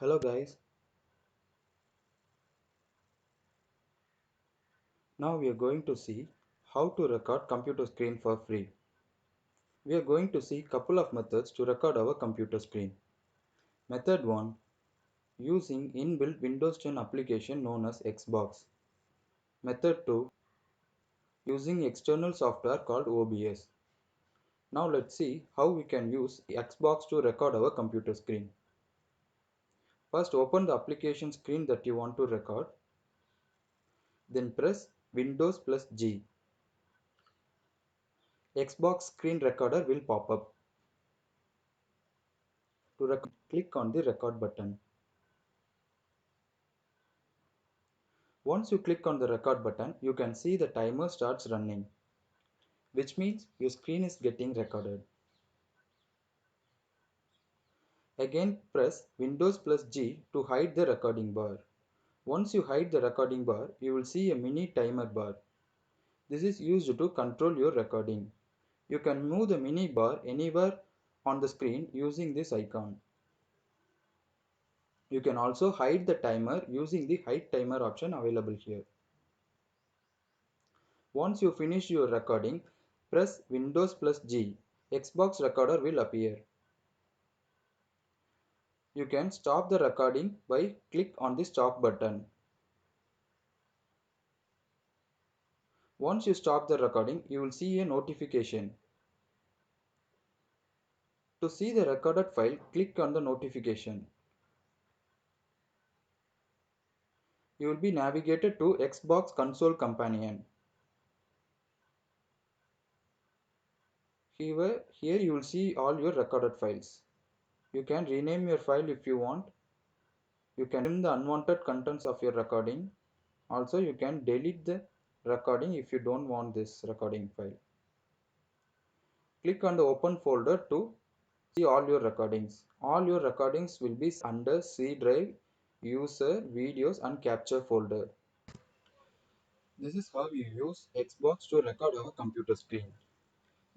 Hello guys, now we are going to see how to record computer screen for free. We are going to see couple of methods to record our computer screen. Method 1, using inbuilt Windows 10 application known as Xbox. Method 2, using external software called OBS. Now let's see how we can use Xbox to record our computer screen. First open the application screen that you want to record. Then press Windows plus G. Xbox screen recorder will pop up. To record, click on the record button. Once you click on the record button, you can see the timer starts running, which means your screen is getting recorded. Again, press Windows plus G to hide the recording bar. Once you hide the recording bar, you will see a mini timer bar. This is used to control your recording. You can move the mini bar anywhere on the screen using this icon. You can also hide the timer using the hide timer option available here. Once you finish your recording, press Windows plus G. Xbox recorder will appear. You can stop the recording by click on the stop button. Once you stop the recording, you will see a notification. To see the recorded file, click on the notification. You will be navigated to Xbox Console Companion. Here you will see all your recorded files. You can rename your file if you want. You can trim the unwanted contents of your recording. Also, you can delete the recording if you don't want this recording file. Click on the open folder to see all your recordings. All your recordings will be under C drive, user, videos and capture folder. This is how you use Xbox to record our computer screen.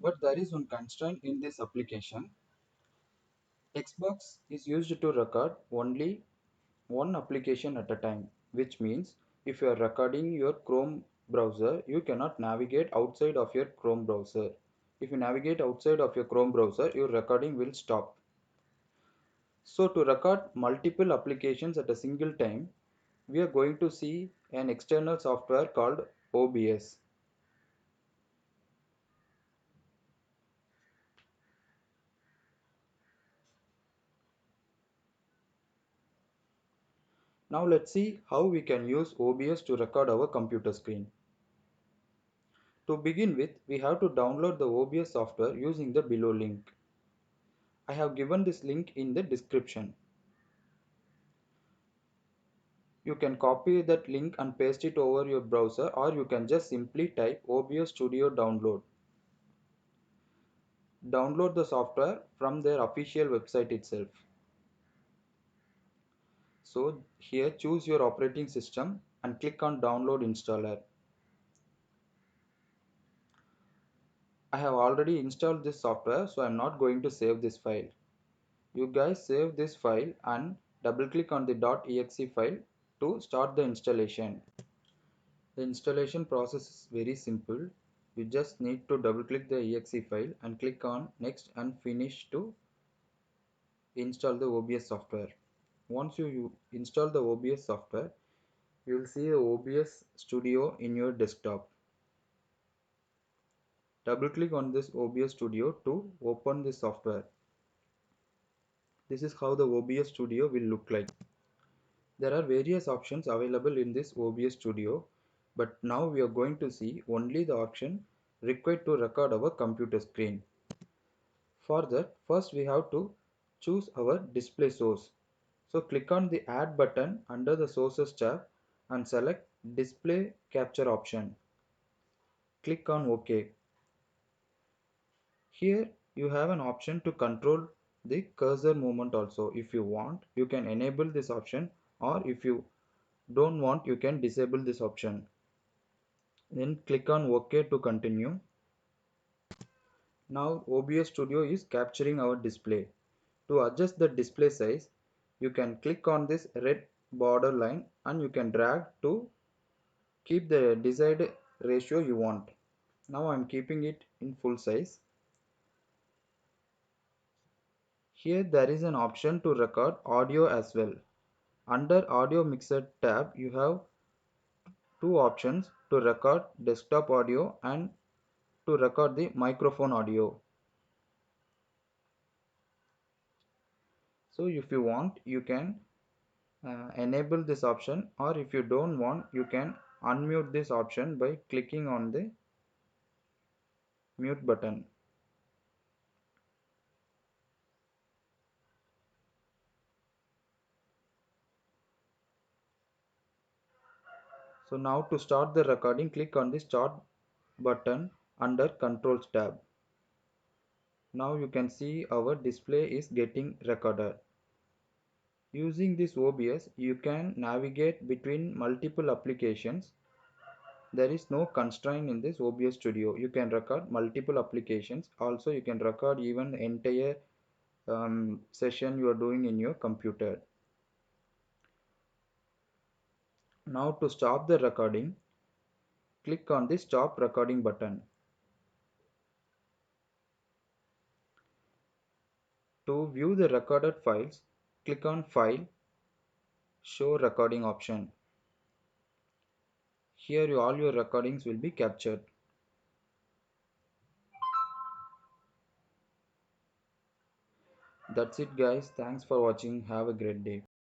But there is one constraint in this application. Xbox is used to record only one application at a time, which means if you are recording your Chrome browser, you cannot navigate outside of your Chrome browser. If you navigate outside of your Chrome browser, your recording will stop. So to record multiple applications at a single time, we are going to see an external software called OBS. Now let's see how we can use OBS to record our computer screen. To begin with, we have to download the OBS software using the below link. I have given this link in the description. You can copy that link and paste it over your browser, or you can just simply type OBS Studio download. Download the software from their official website itself. So here choose your operating system and click on download installer. I have already installed this software, so I'm not going to save this file. You guys save this file and double click on the .exe file to start the installation. The installation process is very simple. You just need to double click the exe file and click on next and finish to install the OBS software. Once you install the OBS software, you will see the OBS Studio in your desktop. Double click on this OBS Studio to open the software. This is how the OBS Studio will look like. There are various options available in this OBS Studio, but now we are going to see only the option required to record our computer screen. For that, first we have to choose our display source. So click on the add button under the sources tab and select display capture option. Click on OK. Here you have an option to control the cursor movement also. If you want, you can enable this option, or if you don't want, you can disable this option. Then click on OK to continue. Now OBS Studio is capturing our display. To adjust the display size, you can click on this red border line and you can drag to keep the desired ratio you want. Now I'm keeping it in full size. Here there is an option to record audio as well. Under audio mixer tab you have two options to record desktop audio and to record the microphone audio. So if you want you can enable this option, or if you don't want you can unmute this option by clicking on the mute button. So now to start the recording, click on the start button under controls tab. Now you can see our display is getting recorded. Using this OBS you can navigate between multiple applications. There is no constraint in this OBS Studio. You can record multiple applications. Also you can record even the entire session you are doing in your computer. Now to stop the recording, click on the stop recording button. To view the recorded files, click on File, Show Recording option. Here all your recordings will be captured. That's it guys. Thanks for watching. Have a great day.